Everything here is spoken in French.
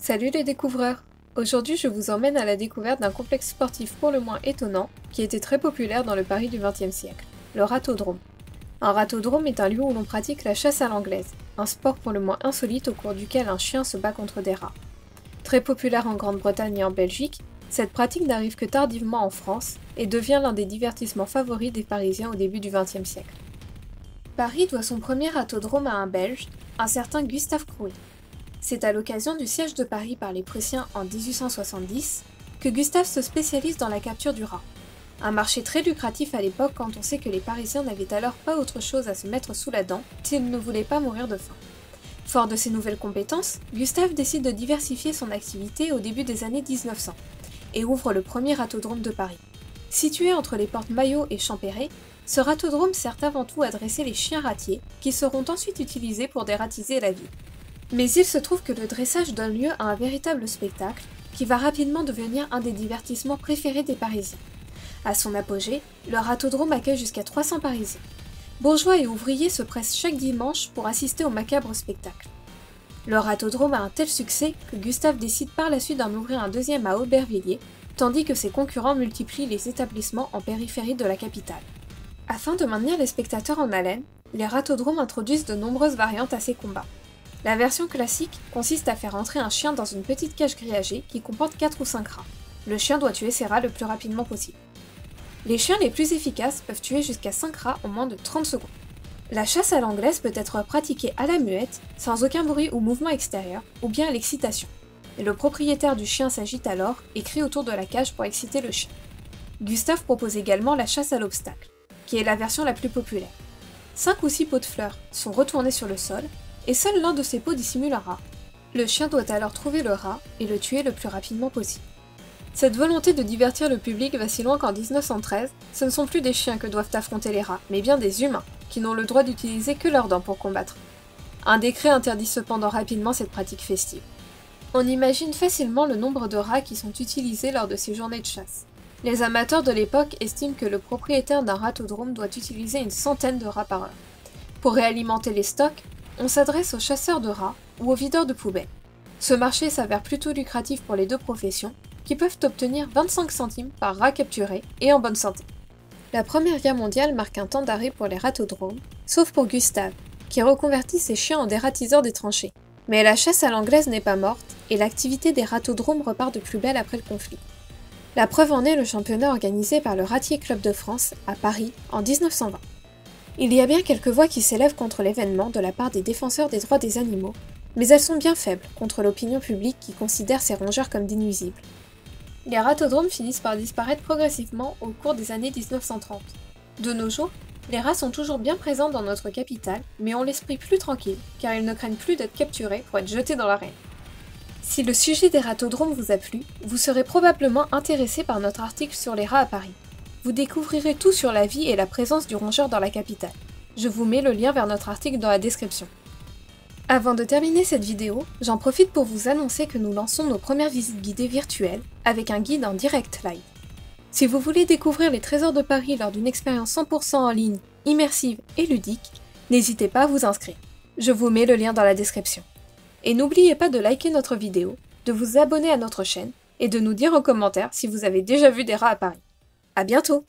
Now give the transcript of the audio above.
Salut les découvreurs! Aujourd'hui je vous emmène à la découverte d'un complexe sportif pour le moins étonnant qui était très populaire dans le Paris du XXe siècle, le Rathodrome. Un rathodrome est un lieu où l'on pratique la chasse à l'anglaise, un sport pour le moins insolite au cours duquel un chien se bat contre des rats. Très populaire en Grande-Bretagne et en Belgique, cette pratique n'arrive que tardivement en France et devient l'un des divertissements favoris des Parisiens au début du XXe siècle. Paris doit son premier rathodrome à un Belge, un certain Gustave Crouet. C'est à l'occasion du siège de Paris par les Prussiens en 1870 que Gustave se spécialise dans la capture du rat. Un marché très lucratif à l'époque quand on sait que les Parisiens n'avaient alors pas autre chose à se mettre sous la dent s'ils ne voulaient pas mourir de faim. Fort de ses nouvelles compétences, Gustave décide de diversifier son activité au début des années 1900 et ouvre le premier rathodrome de Paris. Situé entre les portes Maillot et Champéret, ce rathodrome sert avant tout à dresser les chiens ratiers qui seront ensuite utilisés pour dératiser la ville. Mais il se trouve que le dressage donne lieu à un véritable spectacle qui va rapidement devenir un des divertissements préférés des Parisiens. À son apogée, le rathodrome accueille jusqu'à 300 Parisiens. Bourgeois et ouvriers se pressent chaque dimanche pour assister au macabre spectacle. Le rathodrome a un tel succès que Gustave décide par la suite d'en ouvrir un deuxième à Aubervilliers, tandis que ses concurrents multiplient les établissements en périphérie de la capitale. Afin de maintenir les spectateurs en haleine, les rathodromes introduisent de nombreuses variantes à ces combats. La version classique consiste à faire entrer un chien dans une petite cage grillagée qui comporte 4 ou 5 rats. Le chien doit tuer ces rats le plus rapidement possible. Les chiens les plus efficaces peuvent tuer jusqu'à 5 rats en moins de 30 secondes. La chasse à l'anglaise peut être pratiquée à la muette, sans aucun bruit ou mouvement extérieur, ou bien à l'excitation. Et le propriétaire du chien s'agite alors et crie autour de la cage pour exciter le chien. Gustave propose également la chasse à l'obstacle, qui est la version la plus populaire. 5 ou 6 pots de fleurs sont retournés sur le sol, et seul l'un de ces pots dissimule un rat. Le chien doit alors trouver le rat et le tuer le plus rapidement possible. Cette volonté de divertir le public va si loin qu'en 1913, ce ne sont plus des chiens que doivent affronter les rats, mais bien des humains, qui n'ont le droit d'utiliser que leurs dents pour combattre. Un décret interdit cependant rapidement cette pratique festive. On imagine facilement le nombre de rats qui sont utilisés lors de ces journées de chasse. Les amateurs de l'époque estiment que le propriétaire d'un rathodrome doit utiliser une centaine de rats par heure. Pour réalimenter les stocks, on s'adresse aux chasseurs de rats ou aux videurs de poubelles. Ce marché s'avère plutôt lucratif pour les deux professions, qui peuvent obtenir 25 centimes par rat capturé et en bonne santé. La Première Guerre mondiale marque un temps d'arrêt pour les rathodromes, sauf pour Gustave, qui reconvertit ses chiens en dératiseurs des tranchées. Mais la chasse à l'anglaise n'est pas morte, et l'activité des rathodromes repart de plus belle après le conflit. La preuve en est le championnat organisé par le Ratier Club de France, à Paris, en 1920. Il y a bien quelques voix qui s'élèvent contre l'événement de la part des défenseurs des droits des animaux, mais elles sont bien faibles contre l'opinion publique qui considère ces rongeurs comme des nuisibles. Les rathodromes finissent par disparaître progressivement au cours des années 1930. De nos jours, les rats sont toujours bien présents dans notre capitale, mais ont l'esprit plus tranquille, car ils ne craignent plus d'être capturés pour être jetés dans l'arène. Si le sujet des rathodromes vous a plu, vous serez probablement intéressé par notre article sur les rats à Paris. Vous découvrirez tout sur la vie et la présence du rongeur dans la capitale. Je vous mets le lien vers notre article dans la description. Avant de terminer cette vidéo, j'en profite pour vous annoncer que nous lançons nos premières visites guidées virtuelles avec un guide en direct live. Si vous voulez découvrir les trésors de Paris lors d'une expérience 100% en ligne, immersive et ludique, n'hésitez pas à vous inscrire. Je vous mets le lien dans la description. Et n'oubliez pas de liker notre vidéo, de vous abonner à notre chaîne et de nous dire en commentaire si vous avez déjà vu des rats à Paris. À bientôt!